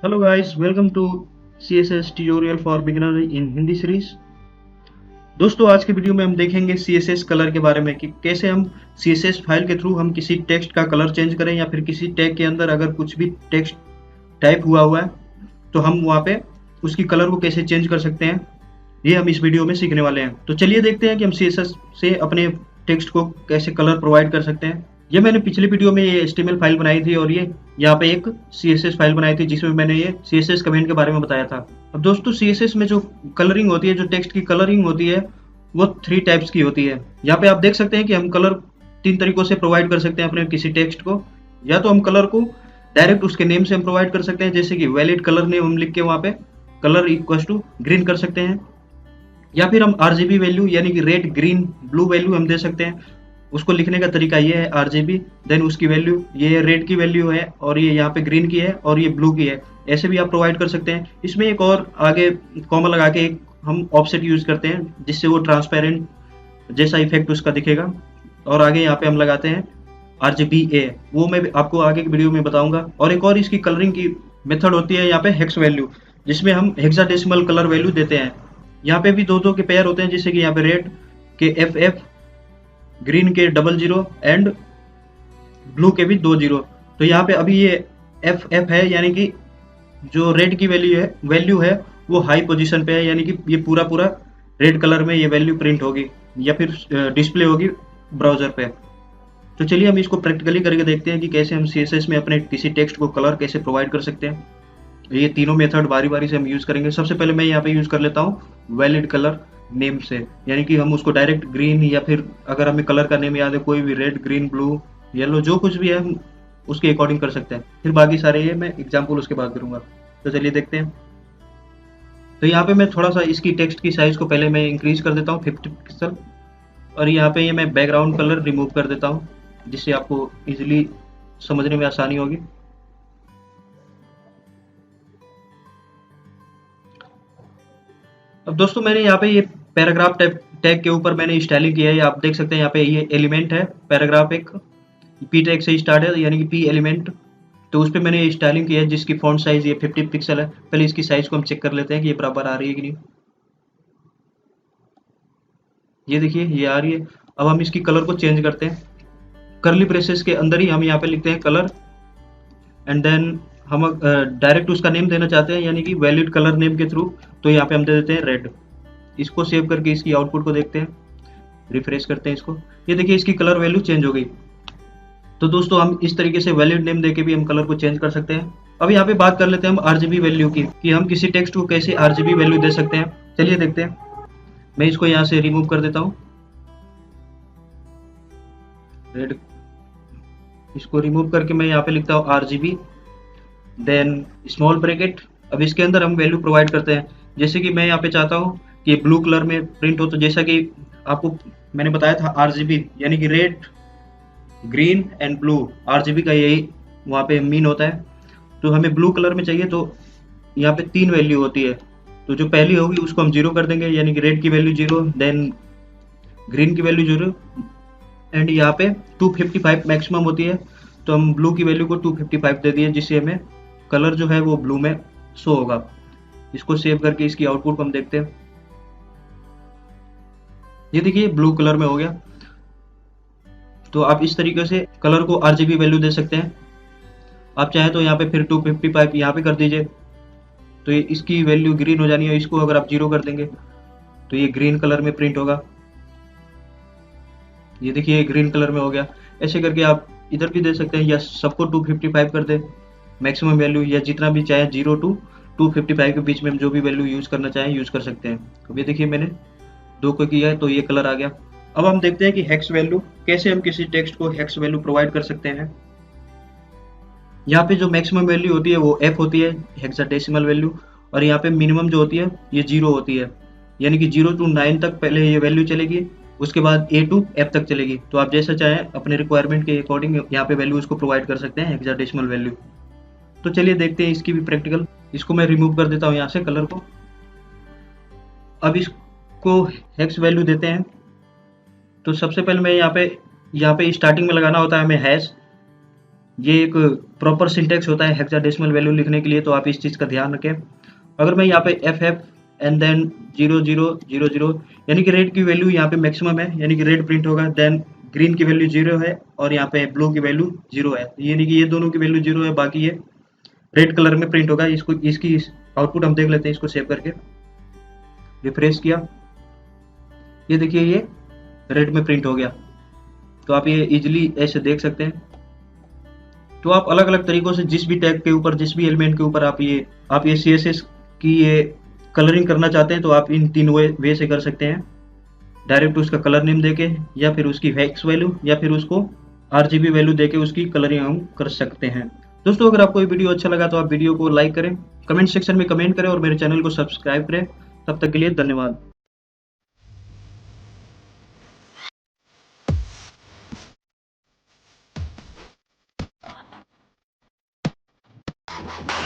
Hello guys, welcome to CSS tutorial for beginner in Hindi series. दोस्तों आज के video में हम देखेंगे CSS कलर के बारे में कि कैसे हम CSS फाइल के थ्रू हम किसी टेक्स्ट का कलर चेंज करें या फिर किसी टैग के अंदर अगर कुछ भी टेक्स्ट टाइप हुआ है तो हम वहाँ पे उसकी कलर को कैसे चेंज कर सकते हैं, ये हम इस वीडियो में सीखने वाले हैं। तो चलिए देखते हैं कि हम CSS से अपने टेक्स्ट को कैसे कलर प्रोवाइड कर सकते हैं। ये मैंने पिछले वीडियो में ये HTML फाइल बनाई थी और ये यहाँ पे एक CSS फाइल बनाई थी जिसमें मैंने ये CSS कमेंट के बारे में बताया था। अब दोस्तों CSS में जो कलरिंग होती है, जो टेक्स्ट की कलरिंग होती है वो 3 टाइप्स की होती है। यहाँ पे आप देख सकते हैं कि हम कलर 3 तरीकों से प्रोवाइड कर सकते हैं अपने किसी टेक्स्ट को। या तो हम कलर को डायरेक्ट उसके नेम से हम प्रोवाइड कर सकते हैं, जैसे कि वैलिड कलर नेम हम लिख के वहाँ पे कलर इक्वल टू ग्रीन कर सकते हैं। या फिर हम RGB वैल्यू यानी कि रेड ग्रीन ब्लू वैल्यू हम दे सकते हैं। उसको लिखने का तरीका ये है RGB, देन उसकी वैल्यू ये रेड की वैल्यू है और ये यहाँ पे ग्रीन की है और ये ब्लू की है। ऐसे भी आप प्रोवाइड कर सकते हैं। इसमें एक और आगे कॉमा लगा के एक हम ऑफसेट यूज करते हैं जिससे वो ट्रांसपेरेंट जैसा इफेक्ट उसका दिखेगा। और आगे यहाँ पे हम लगाते हैं RGBA, वो मैं आपको आगे की वीडियो में बताऊंगा। और एक और इसकी कलरिंग की मेथड होती है यहाँ पे हेक्स वैल्यू, जिसमें हम हेक्साडेसिमल कलर वैल्यू देते हैं। यहाँ पे भी दो के पेयर होते हैं, जैसे कि यहाँ पे रेड के FF, ग्रीन के 00 एंड ब्लू के भी 20। तो यहाँ पे अभी ये FF है, यानी कि जो रेड की वैल्यू है वो हाई पोजीशन पे है, यानी कि ये पूरा रेड कलर में ये वैल्यू प्रिंट होगी या फिर डिस्प्ले होगी ब्राउजर पे। तो चलिए हम इसको प्रैक्टिकली करके देखते हैं कि कैसे हम CSS में अपने किसी टेक्स्ट को कलर कैसे प्रोवाइड कर सकते हैं। ये तीनों मेथड बारी बारी से हम यूज करेंगे। सबसे पहले मैं यहाँ पे यूज कर लेता हूँ वैलिड कलर नेम से, यानी कि हम उसको डायरेक्ट ग्रीन या फिर अगर हमें कलर का नेम याद है कोई भी रेड ग्रीन ब्लू येलो जो कुछ भी है हम उसके अकॉर्डिंग कर सकते हैं। फिर बाकी सारे ये मैं एग्जाम्पल उसके बाद करूंगा। तो चलिए देखते हैं। तो यहाँ पे मैं थोड़ा सा इसकी टेक्स्ट की साइज को पहले मैं इंक्रीज कर देता हूँ 50 पिक्सल, और यहाँ पे ये मैं बैकग्राउंड कलर रिमूव कर देता हूँ जिससे आपको इजिली समझने में आसानी होगी। अब दोस्तों मैंने यहाँ पे ये पैराग्राफ टैग के ऊपर मैंने स्टाइलिंग किया है। आप देख सकते हैं यहाँ पे ये एलिमेंट है, पैराग्राफ एक P टैग से स्टार्ट है यानी कि P एलिमेंट। तो उस पर मैंने स्टाइलिंग किया है जिसकी फॉन्ट साइज ये 50 पिक्सल है। पहले इसकी साइज को हम चेक कर लेते हैं कि ये बराबर आ रही है कि नहीं। ये देखिए ये आ रही है। अब हम इसकी कलर को चेंज करते हैं। कर्ली ब्रेसेस के अंदर ही हम यहाँ पे लिखते हैं कलर, एंड देन हम डायरेक्ट उसका नेम देना चाहते हैं यानी कि वैलिड कलर नेम के थ्रू, तो यहाँ पे हम दे देते हैं रेड। इसको सेव करके इसकी आउटपुट को देखते हैं, रिफ्रेश करते हैं इसको। ये देखिए इसकी कलर वैल्यू चेंज हो गई। तो दोस्तों हम इस तरीके से वैलिड नेम देके भी हम कलर को चेंज कर सकते हैं। अब यहाँ पे बात कर लेते हैं हम RGB वैल्यू की, कि हम किसी टेक्स्ट को कैसे RGB वैल्यू दे सकते हैं। चलिए देखते हैं। मैं इसको यहाँ से रिमूव कर देता हूँ, रेड। इसको रिमूव करके मैं यहाँ पे लिखता हूँ RGB, देन स्मॉल ब्रैकेट। अब इसके अंदर हम वैल्यू प्रोवाइड करते हैं। जैसे कि मैं यहाँ पे चाहता हूँ कि ब्लू कलर में प्रिंट हो, तो जैसा कि आपको मैंने बताया था RGB यानी कि red green and blue, RGB का यही वहाँ पे मीन होता है। तो हमें ब्लू कलर में चाहिए तो यहाँ पे 3 वैल्यू होती है। तो जो पहली होगी उसको हम 0 कर देंगे, यानी कि रेड की वैल्यू 0, देन ग्रीन की वैल्यू 0, एंड यहाँ पे 255 मैक्सिमम होती है। तो हम ब्लू की वैल्यू को 255 दे दिए, जिससे हमें कलर जो है वो ब्लू में शो होगा। इसको सेव करके इसकी आउटपुट को हम देखते हैं। ये देखिए ब्लू कलर में हो गया। तो आप इस तरीके से कलर को RGB वैल्यू दे सकते हैं। आप चाहें तो यहाँ पे फिर 255 यहाँ पे कर दीजिए, तो ये इसकी वैल्यू ग्रीन हो जानी है। इसको अगर आप 0 कर देंगे तो ये ग्रीन कलर में प्रिंट होगा। ये देखिए ग्रीन कलर में हो गया। ऐसे करके आप इधर भी दे सकते हैं, या सबको 255 कर दे मैक्सिमम वैल्यू, या जितना भी चाहे 0 to 255 के बीच में हम जो भी वैल्यू यूज करना चाहें यूज कर सकते हैं। अब ये देखिए मैंने 2 को किया है तो ये कलर आ गया। अब हम देखते हैं कि हेक्स वैल्यू कैसे हम किसी टेक्स्ट को हेक्स वैल्यू प्रोवाइड कर सकते हैं। यहाँ पे जो मैक्सिमम वैल्यू होती है वो F होती है, हेक्साडेसिमल वैल्यू, और यहाँ पे मिनिमम जो होती है ये 0 होती है, यानी कि 0 to 9 तक पहले ये वैल्यू चलेगी, उसके बाद A to F तक चलेगी। तो आप जैसा चाहें अपने रिक्वायरमेंट के अकॉर्डिंग यहाँ पे वैल्यू उसको प्रोवाइड कर सकते हैं, हेक्साडेसिमल वैल्यू। तो चलिए देखते हैं इसकी भी प्रैक्टिकल। इसको मैं रिमूव कर देता हूँ यहाँ से कलर को। अब इसको हेक्स वैल्यू देते हैं। तो सबसे पहले मैं यहाँ पे स्टार्टिंग में लगाना होता है हमें हैश, ये एक प्रॉपर सिंटेक्स होता है हेक्साडेसिमल वैल्यू लिखने के लिए, तो आप इस चीज़ का ध्यान रखें। अगर मैं यहाँ पे FF एंड देन 0000 यानी कि रेड की वैल्यू यहाँ पे मैक्सिमम है, यानी कि रेड प्रिंट होगा, देन ग्रीन की वैल्यू 0 है और यहाँ पे ब्लू की वैल्यू 0 है, यानी कि ये दोनों की वैल्यू 0 है, बाकी ये रेड कलर में प्रिंट होगा। इसको इसकी आउटपुट हम देख लेते हैं, इसको सेव करके रिफ्रेश किया, ये देखिए ये रेड में प्रिंट हो गया। तो आप ये इजीली ऐसे देख सकते हैं। तो आप अलग अलग तरीकों से जिस भी टैग के ऊपर, जिस भी एलिमेंट के ऊपर आप ये CSS की ये कलरिंग करना चाहते हैं, तो आप इन तीन वे से कर सकते हैं। डायरेक्ट उसका कलर नेम देके, या फिर उसकी हेक्स वैल्यू, या फिर उसको RGB वैल्यू देके उसकी कलरिंग हम कर सकते हैं। दोस्तों अगर आपको ये वीडियो अच्छा लगा तो आप वीडियो को लाइक करें, कमेंट सेक्शन में कमेंट करें और मेरे चैनल को सब्सक्राइब करें। तब तक के लिए धन्यवाद।